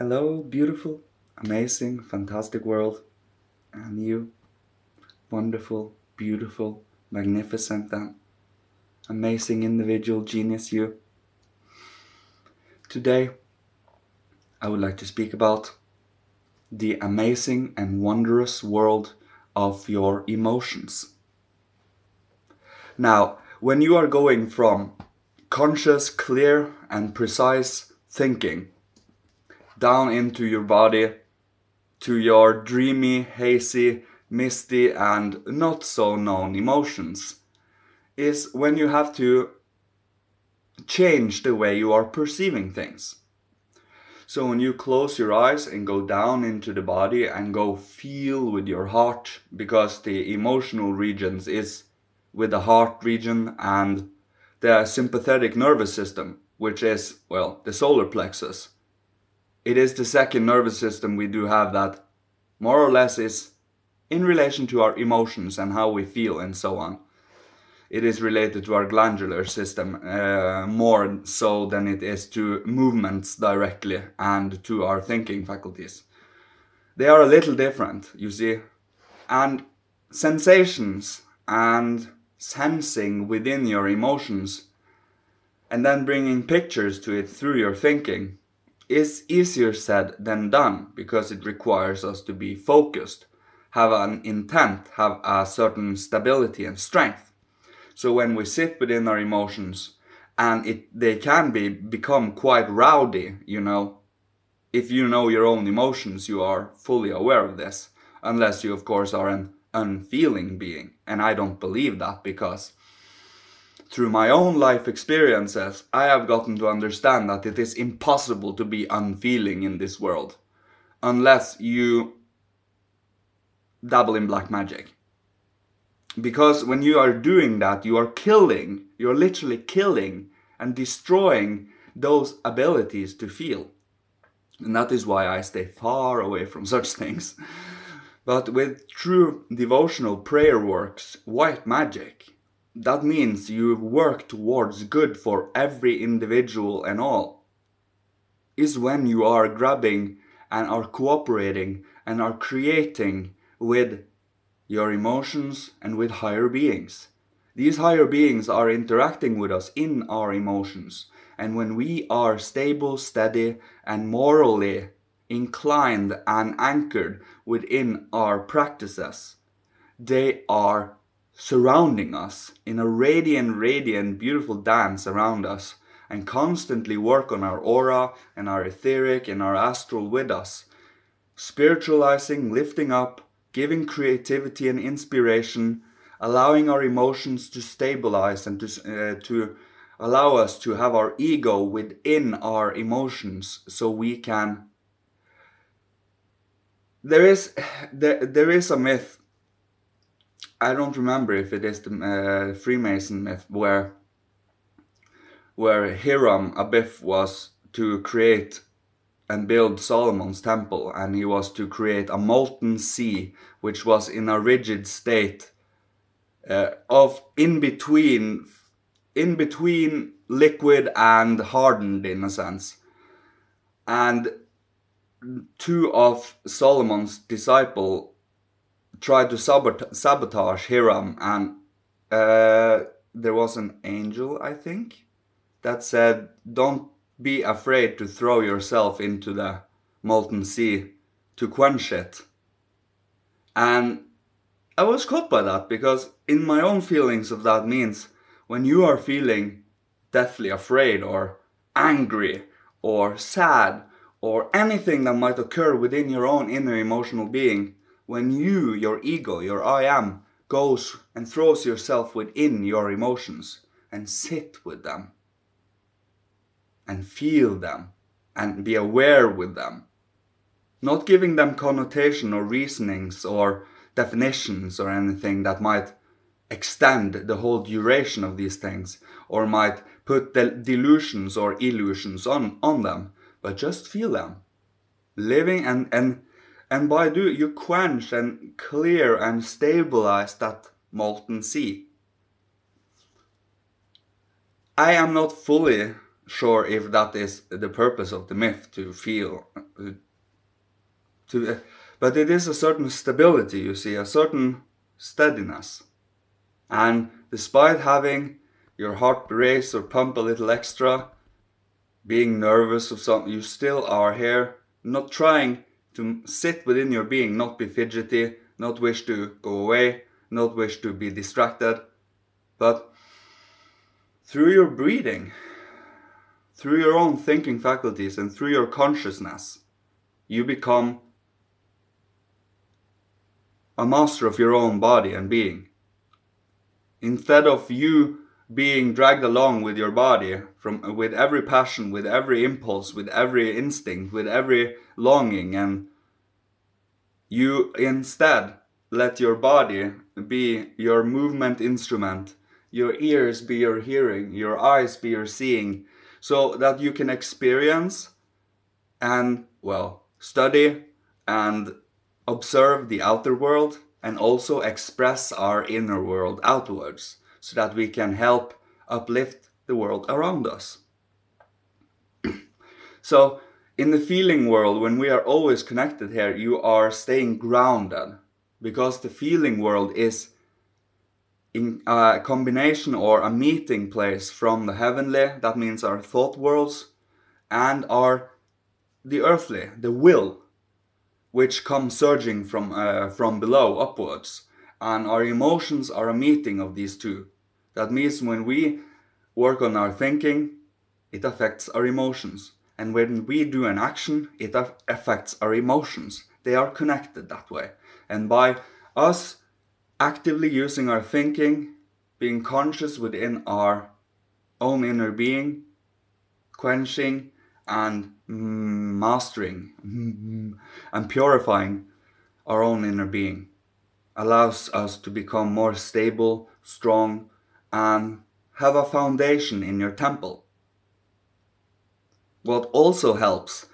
Hello, beautiful, amazing, fantastic world, and you, wonderful, beautiful, magnificent, and amazing individual genius you. Today, I would like to speak about the amazing and wondrous world of your emotions. Now, when you are going from conscious, clear, and precise thinking down into your body, to your dreamy, hazy, misty, and not so known emotions, is when you have to change the way you are perceiving things. So when you close your eyes and go down into the body and go feel with your heart, because the emotional regions is with the heart region and the sympathetic nervous system, which is, well, the solar plexus. It is the second nervous system we do have that more or less is in relation to our emotions and how we feel and so on. It is related to our glandular system more so than it is to movements directly and to our thinking faculties. They are a little different, you see. And sensations and sensing within your emotions and then bringing pictures to it through your thinking is easier said than done, because it requires us to be focused, have an intent, have a certain stability and strength. So when we sit within our emotions, and they can become quite rowdy, you know. If you know your own emotions, you are fully aware of this, unless you of course are an unfeeling being. And I don't believe that, because through my own life experiences, I have gotten to understand that it is impossible to be unfeeling in this world, unless you dabble in black magic. Because when you are doing that, you are killing, you're literally killing and destroying those abilities to feel. And that is why I stay far away from such things. But with true devotional prayer works, white magic, that means you work towards good for every individual and all, is when you are grabbing and are cooperating and are creating with your emotions and with higher beings. These higher beings are interacting with us in our emotions. And when we are stable, steady, and morally inclined and anchored within our practices, they are surrounding us in a radiant, beautiful dance around us, and constantly work on our aura and our etheric and our astral with us, spiritualizing, lifting up, giving creativity and inspiration, allowing our emotions to stabilize and to allow us to have our ego within our emotions, so we can... There is a myth, I don't remember if it is the Freemason myth, where Hiram Abiff was to create and build Solomon's temple, and he was to create a molten sea which was in a rigid state of in between liquid and hardened, in a sense. And two of Solomon's disciples tried to sabotage Hiram, and there was an angel, I think, that said, don't be afraid to throw yourself into the molten sea to quench it. And I was caught by that, because in my own feelings of that means, when you are feeling deathly afraid or angry or sad or anything that might occur within your own inner emotional being, when you, your ego, your I am, goes and throws yourself within your emotions and sit with them and feel them and be aware with them, not giving them connotation or reasonings or definitions or anything that might extend the whole duration of these things, or might put the delusions or illusions on them, but just feel them, living, and by doing, you quench and clear and stabilize that molten sea. I am not fully sure if that is the purpose of the myth, to feel, but it is a certain stability, you see, a certain steadiness. And despite having your heart race or pump a little extra, being nervous of something, you still are here, not trying to sit within your being, not be fidgety, not wish to go away, not wish to be distracted, but through your breathing, through your own thinking faculties and through your consciousness, you become a master of your own body and being. Instead of you being dragged along with your body, with every passion, with every impulse, with every instinct, with every longing, and you instead let your body be your movement instrument, your ears be your hearing, your eyes be your seeing, so that you can experience and, well, study and observe the outer world, and also express our inner world outwards, so that we can help uplift the world around us. So in the feeling world, when we are always connected here, you are staying grounded, because the feeling world is in a combination or a meeting place from the heavenly, that means our thought worlds, and the earthly, the will, which comes surging from below upwards. And our emotions are a meeting of these two. That means when we work on our thinking, it affects our emotions. And when we do an action, it affects our emotions. They are connected that way. And by us actively using our thinking, being conscious within our own inner being, quenching and mastering and purifying our own inner being, allows us to become more stable, strong, and have a foundation in your temple. What also helps,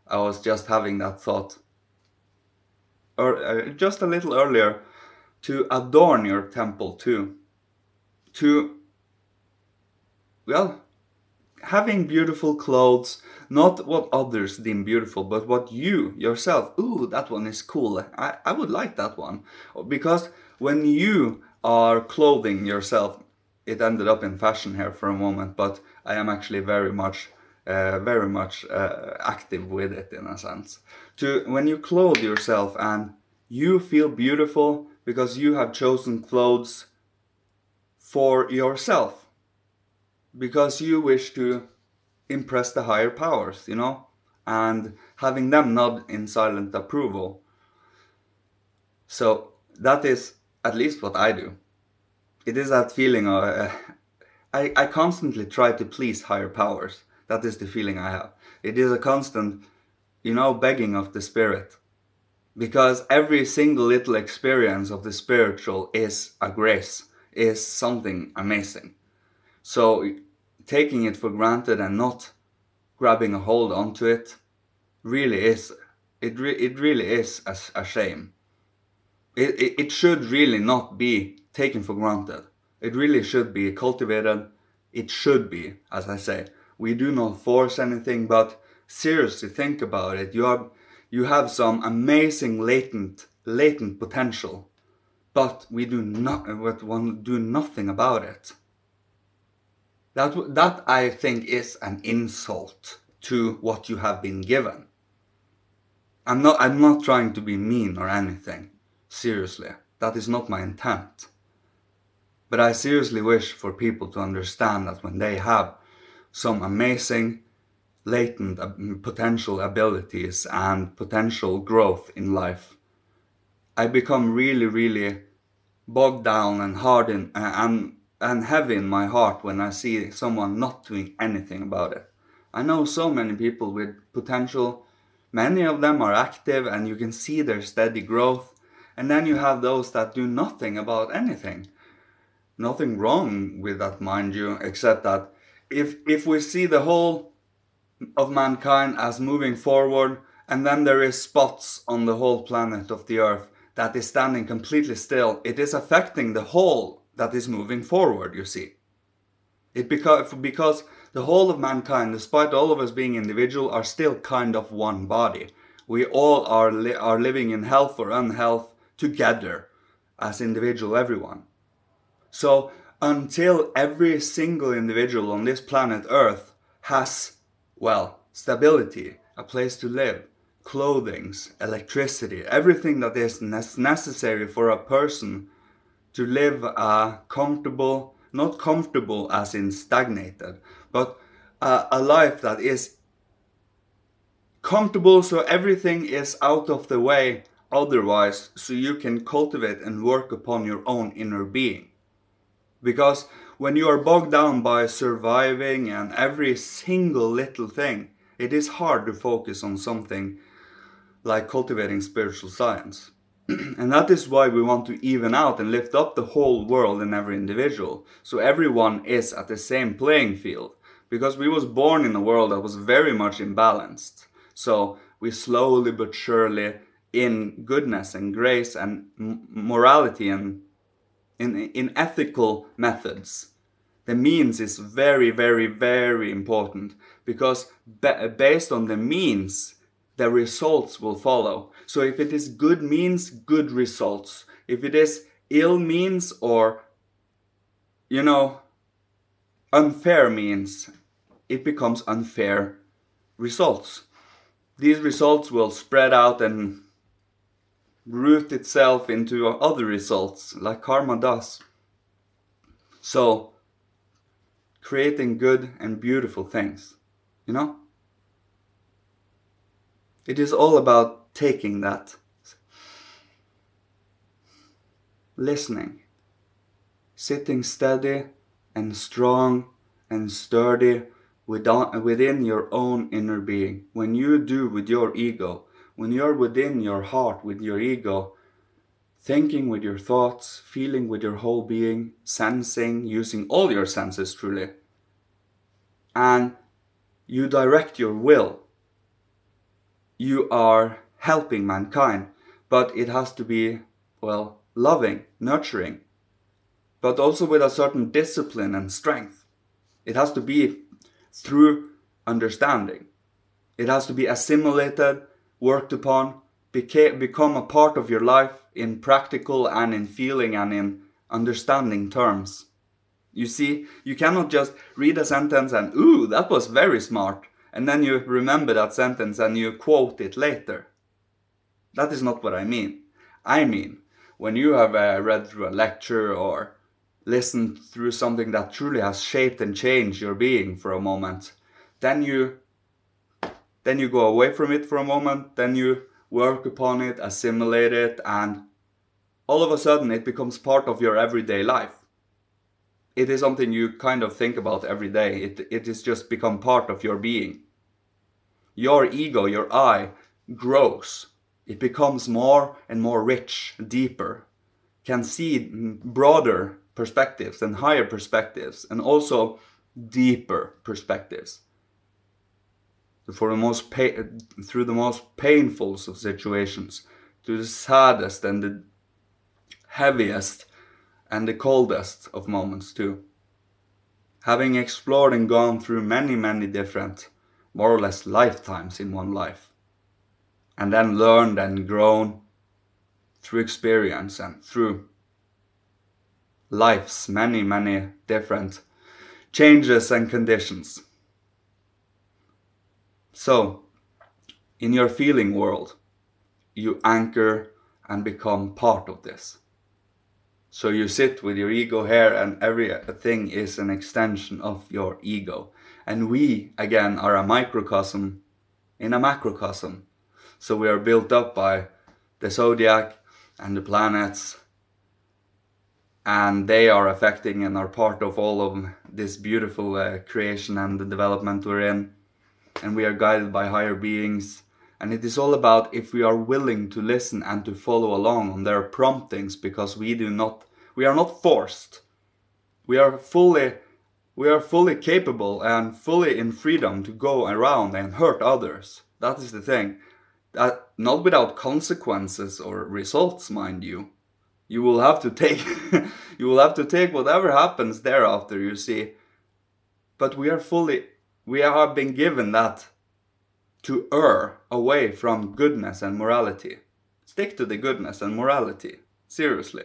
I was just having that thought, or just a little earlier, to adorn your temple too. To, well, having beautiful clothes, not what others deem beautiful, but what you yourself, ooh, that one is cool, I would like that one. Because when you are clothing yourself, it ended up in fashion here for a moment, but I am actually very much active with it in a sense. When you clothe yourself and you feel beautiful because you have chosen clothes for yourself, because you wish to impress the higher powers, you know, and having them nod in silent approval. So that is at least what I do. It is that feeling of, I constantly try to please higher powers. That is the feeling I have. It is a constant, you know, begging of the spirit. Because every single little experience of the spiritual is a grace, is something amazing. So taking it for granted and not grabbing a hold onto it really is, it really is a shame. It should really not be taken for granted. It really should be cultivated. It should be, as I say. We do not force anything, but seriously think about it. You have some amazing latent potential, but we do nothing about it. That I think is an insult to what you have been given. I'm not trying to be mean or anything. Seriously, that is not my intent. But I seriously wish for people to understand that when they have some amazing latent potential abilities and potential growth in life, I become really, really bogged down and hardened and heavy in my heart when I see someone not doing anything about it. I know so many people with potential. Many of them are active and you can see their steady growth. And then you have those that do nothing about anything. Nothing wrong with that, mind you, except that if we see the whole of mankind as moving forward, and then there is spots on the whole planet of the earth that is standing completely still, it is affecting the whole that is moving forward, you see. Because The whole of mankind, despite all of us being individual, are still kind of one body. We all are living in health or unhealth together as individual everyone. So until every single individual on this planet Earth has, well, stability, a place to live, clothing, electricity, everything that is necessary for a person to live a comfortable, not comfortable as in stagnated, but a life that is comfortable so everything is out of the way otherwise, so you can cultivate and work upon your own inner being. Because when you are bogged down by surviving and every single little thing, it is hard to focus on something like cultivating spiritual science. And that is why we want to even out and lift up the whole world and every individual, so everyone is at the same playing field. Because we was born in a world that was very much imbalanced. So we slowly but surely, in goodness and grace and morality and in ethical methods, the means is very, very, very important. Because based on the means, the results will follow. So if it is good means, good results. If it is ill means or, unfair means, it becomes unfair results. These results will spread out and root itself into other results, like karma does. So, creating good and beautiful things, It is all about taking that, listening, sitting steady and strong and sturdy within your own inner being. When you do with your ego, when you're within your heart with your ego, thinking with your thoughts, feeling with your whole being, sensing, using all your senses truly, and you direct your will, you are helping mankind. But it has to be, loving, nurturing, but also with a certain discipline and strength. It has to be through understanding. It has to be assimilated, worked upon, become a part of your life in practical and in feeling and in understanding terms. You see, you cannot just read a sentence and, ooh, that was very smart, and then you remember that sentence and you quote it later. That is not what I mean. I mean, when you have read through a lecture or listened through something that truly has shaped and changed your being for a moment, then you go away from it for a moment, then you work upon it, assimilate it, and all of a sudden it becomes part of your everyday life. It is something you kind of think about every day. It has just become part of your being. Your ego, your I, grows. It becomes more and more rich, deeper, can see broader perspectives and higher perspectives, and also deeper perspectives. Through the most painful of situations, to the saddest and the heaviest and the coldest of moments too. Having explored and gone through many, many different, more or less lifetimes in one life, and then learned and grown through experience and through life's many, many different changes and conditions. So, in your feeling world, you anchor and become part of this. So you sit with your ego here, and everything is an extension of your ego. And we, again, are a microcosm in a macrocosm. So we are built up by the zodiac and the planets, and they are affecting and are part of all of this beautiful creation and the development we're in. And we are guided by higher beings. And it is all about if we are willing to listen and to follow along on their promptings, because we are not forced. We are fully capable and fully in freedom to go around and hurt others. That is the thing. That not without consequences or results, mind you. You will have to take whatever happens thereafter, you see. But we have been given that to err away from goodness and morality. Stick to the goodness and morality, seriously.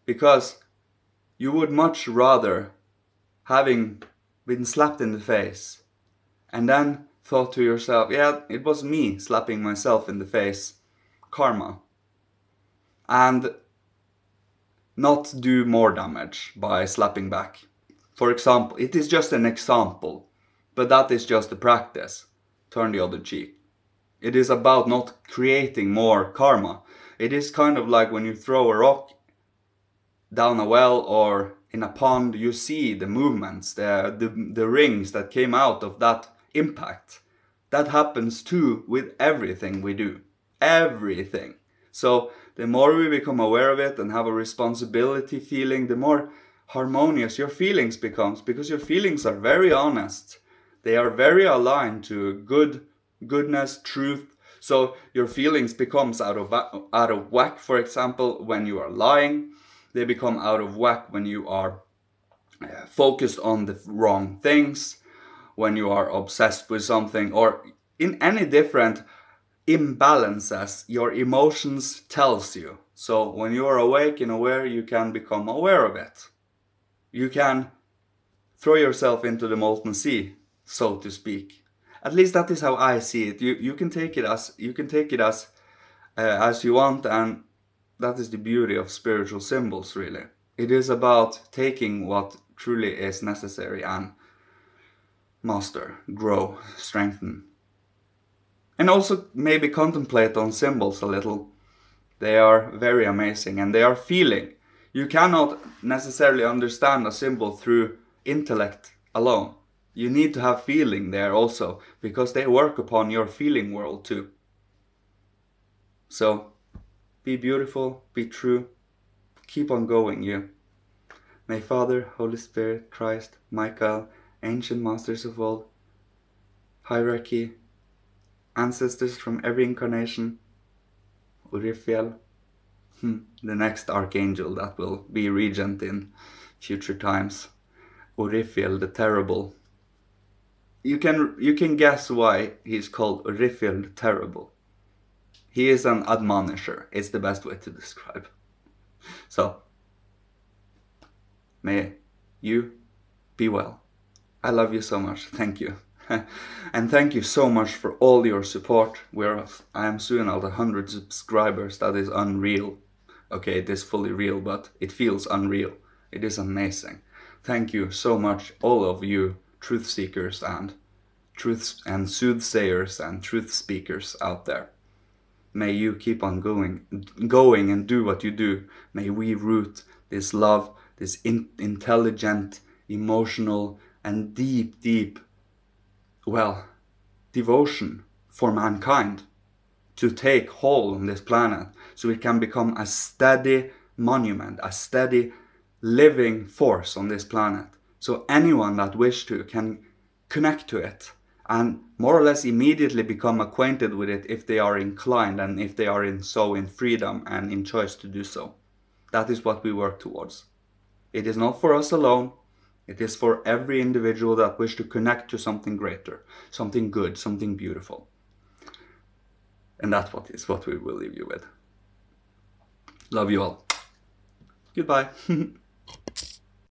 Because you would much rather, having been slapped in the face, and then thought to yourself, yeah, it was me slapping myself in the face, karma, and not do more damage by slapping back. For example, it is just an example, but that is just the practice. Turn the other cheek. It is about not creating more karma. It is kind of like when you throw a rock down a well or in a pond, you see the movements, the rings that came out of that impact. That happens too with everything we do. Everything. So the more we become aware of it and have a responsibility feeling, the more harmonious your feelings becomes, because your feelings are very honest. They are very aligned to goodness, truth. So your feelings becomes out of whack, for example, when you are lying. They become out of whack when you are focused on the wrong things, when you are obsessed with something, or in any different imbalances your emotions tells you. So when you are awake and aware, you can become aware of it. You can throw yourself into the molten sea, so to speak. At least that is how I see it. You can take it as you want, and that is the beauty of spiritual symbols, really. It is about taking what truly is necessary and master, grow, strengthen. And also maybe contemplate on symbols a little. They are very amazing and they are feeling. You cannot necessarily understand a symbol through intellect alone. You need to have feeling there also, because they work upon your feeling world too. So, be beautiful, be true, keep on going, you. May Father, Holy Spirit, Christ, Michael, ancient masters of all, hierarchy, ancestors from every incarnation, Urifiel, the next archangel that will be regent in future times, Urifiel the Terrible. You can guess why he's called Urifiel the Terrible. He is an admonisher. It's the best way to describe. So, may you be well. I love you so much. Thank you. And thank you so much for all your support. I am soon at 100 subscribers. That is unreal. Okay, it is fully real, but it feels unreal. It is amazing. Thank you so much, all of you truth seekers and soothsayers and truth speakers out there. May you keep on going and do what you do. May we root this love, this intelligent, emotional, and deep, devotion for mankind to take hold on this planet, so it can become a steady monument, a steady living force on this planet. So anyone that wishes to can connect to it and more or less immediately become acquainted with it if they are inclined and if they are in freedom and in choice to do so. That is what we work towards. It is not for us alone. It is for every individual that wishes to connect to something greater, something good, something beautiful. And that's what we will leave you with. Love you all. Goodbye.